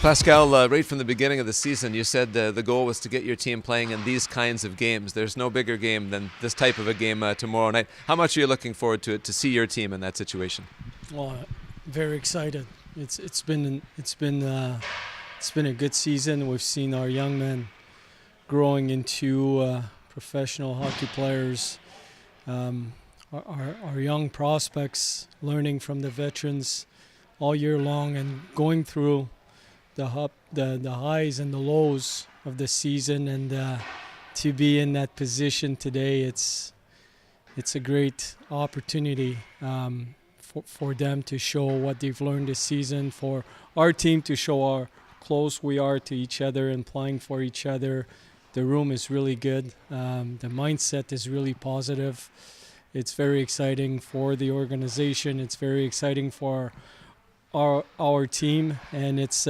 Pascal, right from the beginning of the season, you said the goal was to get your team playing in these kinds of games. There's no bigger game than this type of a game tomorrow night. How much are you looking forward to it, to see your team in that situation? Well, very excited. It's been a good season. We've seen our young men growing into professional hockey players. Our young prospects learning from the veterans all year long and going through the highs and the lows of the season, and to be in that position today, it's a great opportunity for them to show what they've learned this season, for our team to show how close we are to each other and playing for each other. The room is really good. The mindset is really positive. It's very exciting for the organization. It's very exciting for our team, and it's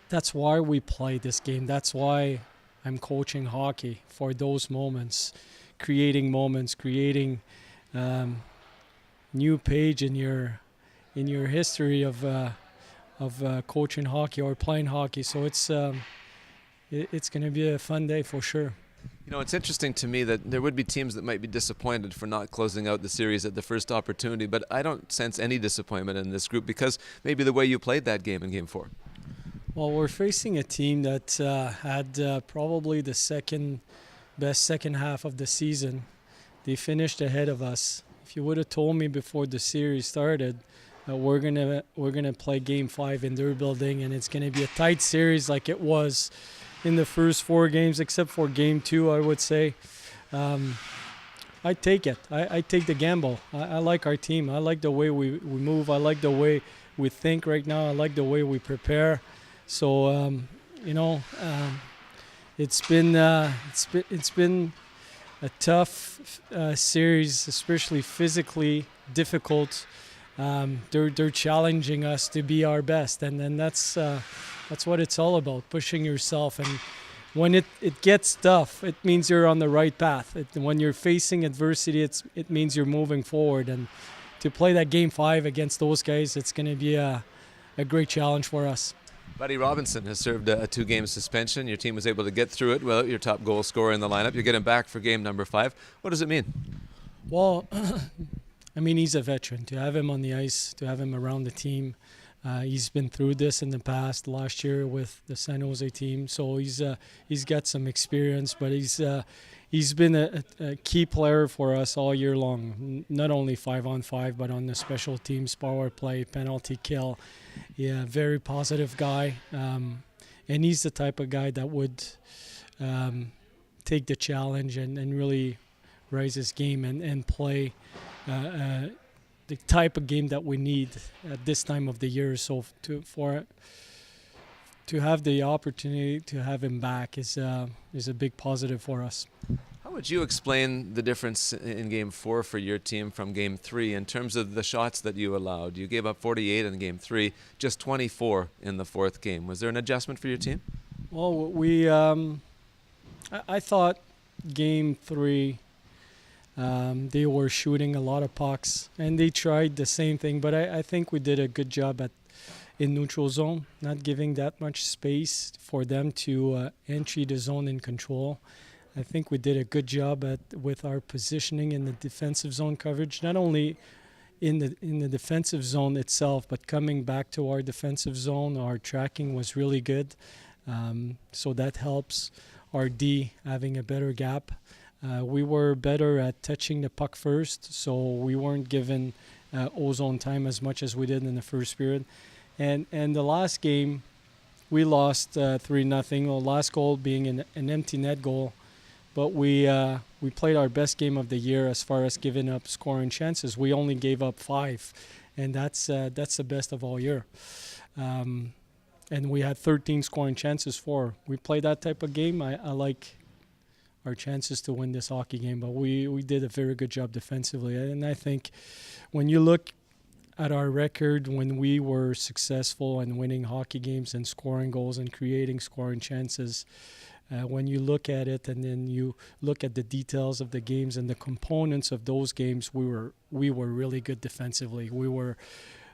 that's why we play this game. That's why I'm coaching hockey, for those moments, creating new page in your history of coaching hockey or playing hockey. So it's going to be a fun day for sure. You know, it's interesting to me that there would be teams that might be disappointed for not closing out the series at the first opportunity, but I don't sense any disappointment in this group because maybe the way you played that game in Game 4. Well, we're facing a team that had probably the second best second half of the season. They finished ahead of us. If you would have told me before the series started we're gonna play Game 5 in their building and it's gonna be a tight series like it was in the first 4 games, except for Game 2, I would say, I take it. I take the gamble. I like our team. I like the way we move. I like the way we think right now. I like the way we prepare. So it's been a tough series, especially physically difficult. They're challenging us to be our best, and then that's what it's all about, pushing yourself. And when it gets tough, it means you're on the right path. When you're facing adversity, it means you're moving forward. And to play that Game 5 against those guys, it's going to be a great challenge for us. Buddy Robinson has served a 2-game suspension. Your team was able to get through it without your top goal scorer in the lineup. You get him back for game number 5. What does it mean? Well, I mean, he's a veteran. To have him on the ice, to have him around the team, he's been through this in the past, last year with the San Jose team. So he's got some experience, but he's been a key player for us all year long. Not only 5-on-5, but on the special teams, power play, penalty kill. Yeah, very positive guy, and he's the type of guy that would take the challenge and really raise his game and play the type of game that we need at this time of the year. So to have the opportunity to have him back is a big positive for us. How would you explain the difference in Game 4 for your team from Game 3 in terms of the shots that you allowed? You gave up 48 in Game 3, just 24 in the 4th game. Was there an adjustment for your team? Well, I thought Game 3, they were shooting a lot of pucks, and they tried the same thing, but I think we did a good job in neutral zone, not giving that much space for them to entry the zone in control. I think we did a good job with our positioning in the defensive zone coverage, not only in the defensive zone itself, but coming back to our defensive zone. Our tracking was really good, so that helps our D having a better gap. We were better at touching the puck first, so we weren't given O-zone time as much as we did in the first period. And the last game, we lost 3-0. The last goal being an empty net goal. But we played our best game of the year as far as giving up scoring chances. We only gave up 5, and that's the best of all year. And we had 13 scoring chances for. We played that type of game. I like our chances to win this hockey game, but we did a very good job defensively. And I think when you look at our record, when we were successful in winning hockey games and scoring goals and creating scoring chances, when you look at it and then you look at the details of the games and the components of those games, we were really good defensively. We were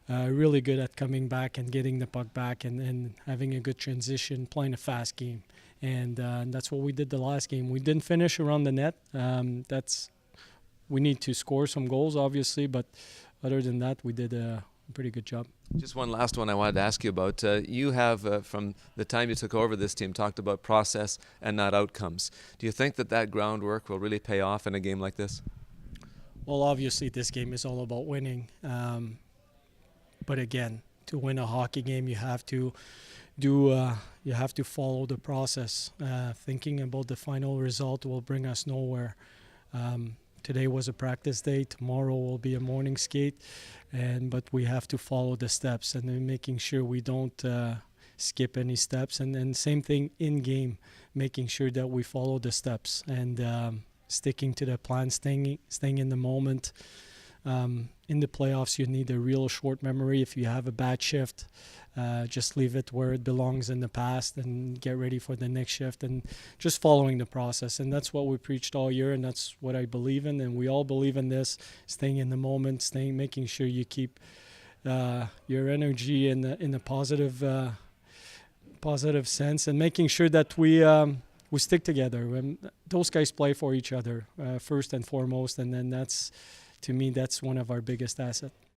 really good at coming back and getting the puck back and having a good transition, playing a fast game. And that's what we did the last game. We didn't finish around the net. We need to score some goals, obviously, but other than that, we did a pretty good job. Just one last one I wanted to ask you about. You have, from the time you took over this team, talked about process and not outcomes. Do you think that groundwork will really pay off in a game like this? Well, obviously, this game is all about winning. But again, to win a hockey game, you have to follow the process. Thinking about the final result will bring us nowhere. Today was a practice day. Tomorrow will be a morning skate, but we have to follow the steps and then making sure we don't skip any steps. And then same thing in game, making sure that we follow the steps and sticking to the plan, staying in the moment. In the playoffs, you need a real short memory. If you have a bad shift, just leave it where it belongs in the past and get ready for the next shift and just following the process. And that's what we preached all year, and that's what I believe in. And we all believe in this, staying in the moment, making sure you keep your energy in a positive sense, and making sure that we stick together. When those guys play for each other first and foremost, and then to me, that's one of our biggest assets.